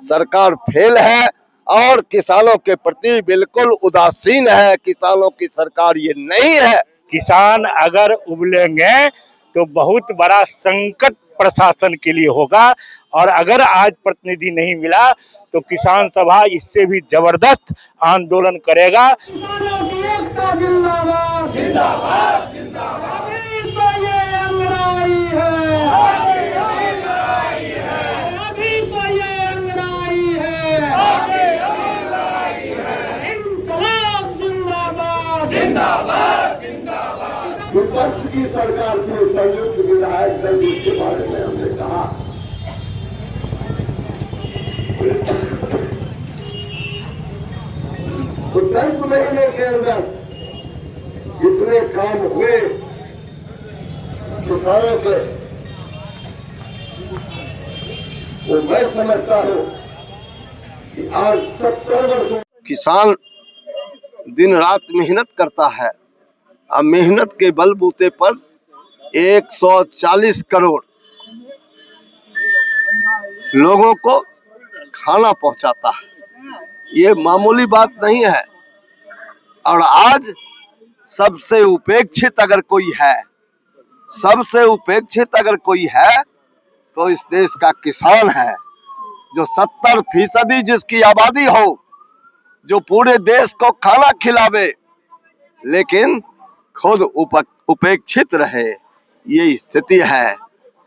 सरकार फेल है और किसानों के प्रति बिल्कुल उदासीन है। किसानों की सरकार ये नहीं है। किसान अगर उबलेंगे तो बहुत बड़ा संकट प्रशासन के लिए होगा, और अगर आज प्रतिनिधि नहीं मिला तो किसान सभा इससे भी जबरदस्त आंदोलन करेगा। किसानों की एकता जिंदाबाद जिंदाबाद जिंदाबाद। अभी तो ये अंगड़ाई है, अभी तो ये अंगड़ाई है। इंकलाब जिंदाबाद जिंदाबाद जिंदाबाद। विपक्ष की सरकार से संयुक्त विधायक दल के बारे में हमने कहा तो 10 महीने के अंदर जितने काम हुए किसानों के, वो मैं समझता हूँ कि आज 70 वर्षों किसान दिन रात मेहनत करता है। अब मेहनत के बलबूते पर 140 करोड़ लोगों को खाना पहुंचाता है। ये मामूली बात नहीं है। और आज सबसे उपेक्षित अगर कोई है, सबसे उपेक्षित अगर कोई है तो इस देश का किसान है, जो 70% जिसकी आबादी हो, जो पूरे देश को खाना खिलावे लेकिन खुद उपेक्षित रहे। ये स्थिति है।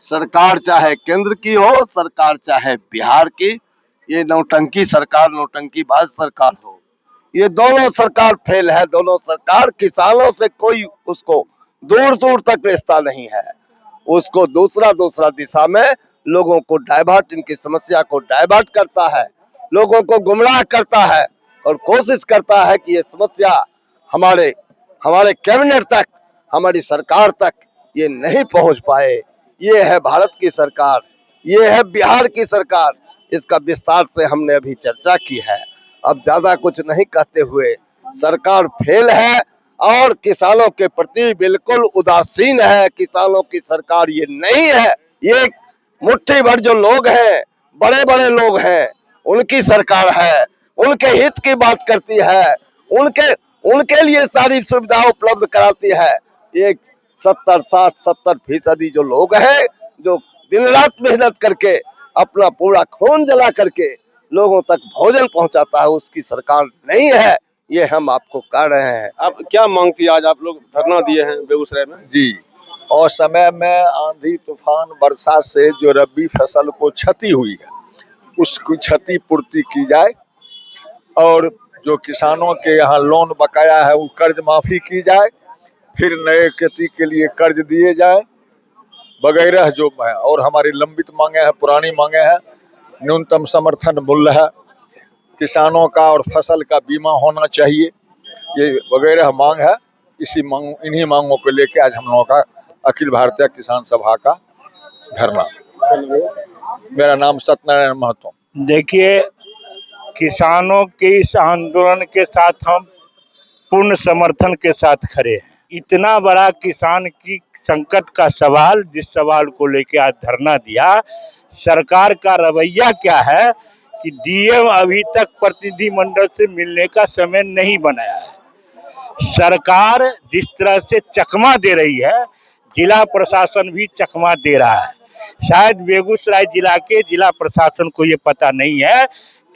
सरकार चाहे केंद्र की हो, सरकार चाहे बिहार की, ये नौटंकी सरकार, नौटंकीबाज सरकार हो, ये दोनों सरकार फेल है। दोनों सरकार किसानों से कोई उसको दूर दूर तक रिश्ता नहीं है। उसको दूसरा दिशा में लोगों को डाइवर्ट, इनकी समस्या को डाइवर्ट करता है, लोगों को गुमराह करता है और कोशिश करता है कि ये समस्या हमारे कैबिनेट तक, हमारी सरकार तक ये नहीं पहुंच पाए। ये है भारत की सरकार, ये है बिहार की सरकार। इसका विस्तार से हमने अभी चर्चा की है। अब ज्यादा कुछ नहीं कहते हुए, सरकार फेल है और किसानों के प्रति बिल्कुल उदासीन है। किसानों की सरकार ये नहीं है। ये मुट्ठी भर जो लोग हैं, बड़े बड़े लोग हैं, उनकी सरकार है, उनके हित की बात करती है, उनके लिए सारी सुविधा उपलब्ध कराती है। ये 70-60-70% जो लोग हैं, जो दिन रात मेहनत करके अपना पूरा खून जला करके लोगों तक भोजन पहुंचाता है, उसकी सरकार नहीं है। ये हम आपको कह रहे हैं। अब क्या मांग थी? आज आप लोग धरना दिए हैं बेगूसराय में। जी, और समय में आंधी तूफान वर्षा से जो रबी फसल को क्षति हुई है, उसकी क्षति पूर्ति की जाए, और जो किसानों के यहाँ लोन बकाया है वो कर्ज माफी की जाए, फिर नए खेती के लिए कर्ज दिए जाए वगैरह जो है। और हमारी लंबित मांगे हैं, पुरानी मांगे हैं, न्यूनतम समर्थन मूल्य है, किसानों का और फसल का बीमा होना चाहिए, ये वगैरह मांग है। इन्हीं मांगों को लेके आज हम लोगों का अखिल भारतीय किसान सभा का धरना। मेरा नाम सत्यनारायण महतो। देखिए, किसानों के इस आंदोलन के साथ हम पूर्ण समर्थन के साथ खड़े हैं। इतना बड़ा किसान की संकट का सवाल, जिस सवाल को लेकर आज धरना दिया, सरकार का रवैया क्या है कि डीएम अभी तक प्रतिनिधिमंडल से मिलने का समय नहीं बनाया है। सरकार जिस तरह से चकमा दे रही है, जिला प्रशासन भी चकमा दे रहा है। शायद बेगूसराय जिला के जिला प्रशासन को ये पता नहीं है,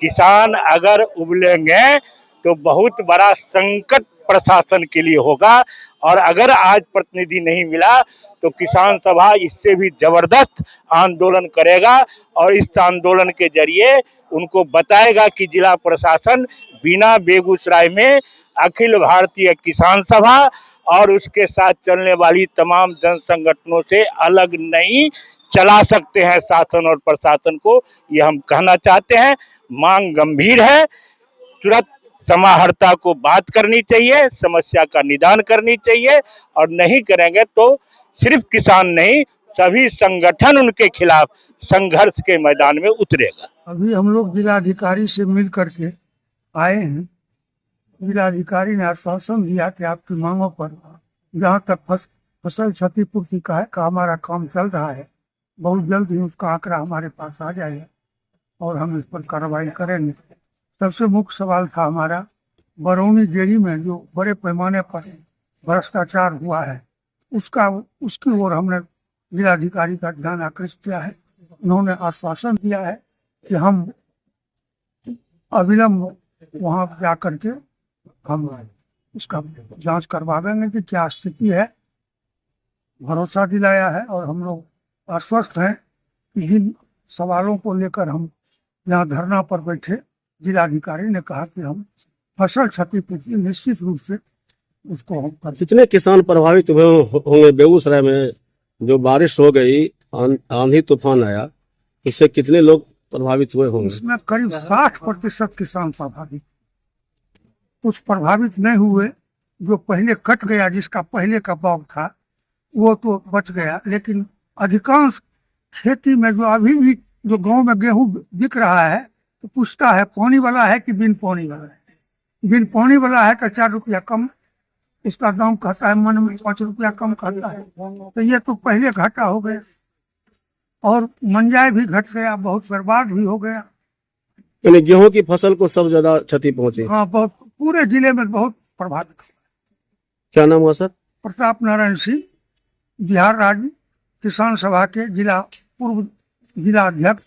किसान अगर उबलेंगे तो बहुत बड़ा संकट प्रशासन के लिए होगा, और अगर आज प्रतिनिधि नहीं मिला तो किसान सभा इससे भी जबरदस्त आंदोलन करेगा, और इस आंदोलन के जरिए उनको बताएगा कि जिला प्रशासन बिना बेगूसराय में अखिल भारतीय किसान सभा और उसके साथ चलने वाली तमाम जन संगठनों से अलग नहीं चला सकते हैं शासन और प्रशासन को। ये हम कहना चाहते हैं। मांग गंभीर है, तुरंत समाहर्ता को बात करनी चाहिए, समस्या का निदान करनी चाहिए, और नहीं करेंगे तो सिर्फ किसान नहीं, सभी संगठन उनके खिलाफ संघर्ष के मैदान में उतरेगा। अभी हम लोग जिलाधिकारी से मिल करके आए हैं। जिलाधिकारी ने आश्वासन दिया कि आपकी मांगों पर जहाँ तक फसल क्षतिपूर्ति का हमारा काम चल रहा है, बहुत जल्द ही उसका आंकड़ा हमारे पास आ जाएगा और हम इस पर कार्रवाई करेंगे। सबसे मुख्य सवाल था हमारा बरौनी डेयरी में जो बड़े पैमाने पर भ्रष्टाचार हुआ है, उसकी ओर हमने जिलाधिकारी का ध्यान आकृष्ट किया है। उन्होंने आश्वासन दिया है कि हम अविलंब वहां जा करके हम उसका जांच करवाएंगे कि क्या स्थिति है। भरोसा दिलाया है और हम लोग आश्वस्त हैं कि जिन सवालों को लेकर हम यहाँ धरना पर बैठे, जिलाधिकारी ने कहा कि हम फसल क्षतिपूर्ति निश्चित रूप से उसको हम कर। कितने किसान प्रभावित हुए होंगे बेगूसराय में? जो बारिश हो गई, आंधी तूफान आया, इससे कितने लोग प्रभावित हुए होंगे? इसमें करीब 60% किसान प्रभावित, कुछ प्रभावित नहीं हुए। जो पहले कट गया, जिसका पहले का बॉग था वो तो बच गया, लेकिन अधिकांश खेती में जो अभी भी जो गांव में गेहूं बिक रहा है तो पूछता है पानी वाला है कि बिन पानी वाला है। बिन पानी वाला है तो 4 रुपया कम इसका दाम कहता है, मन में 5 रुपया कम कहता है। तो ये तो पहले घाटा हो गया और मंजाई भी घट गया, बहुत बर्बाद भी हो गया। यानी गेहूं की फसल को सब ज्यादा क्षति पहुंची? हाँ, बहुत, पूरे जिले में बहुत प्रभावित। क्या नाम हुआ सर? प्रताप नारायण सिंह, बिहार राज्य किसान सभा के पूर्व जिला अध्यक्ष।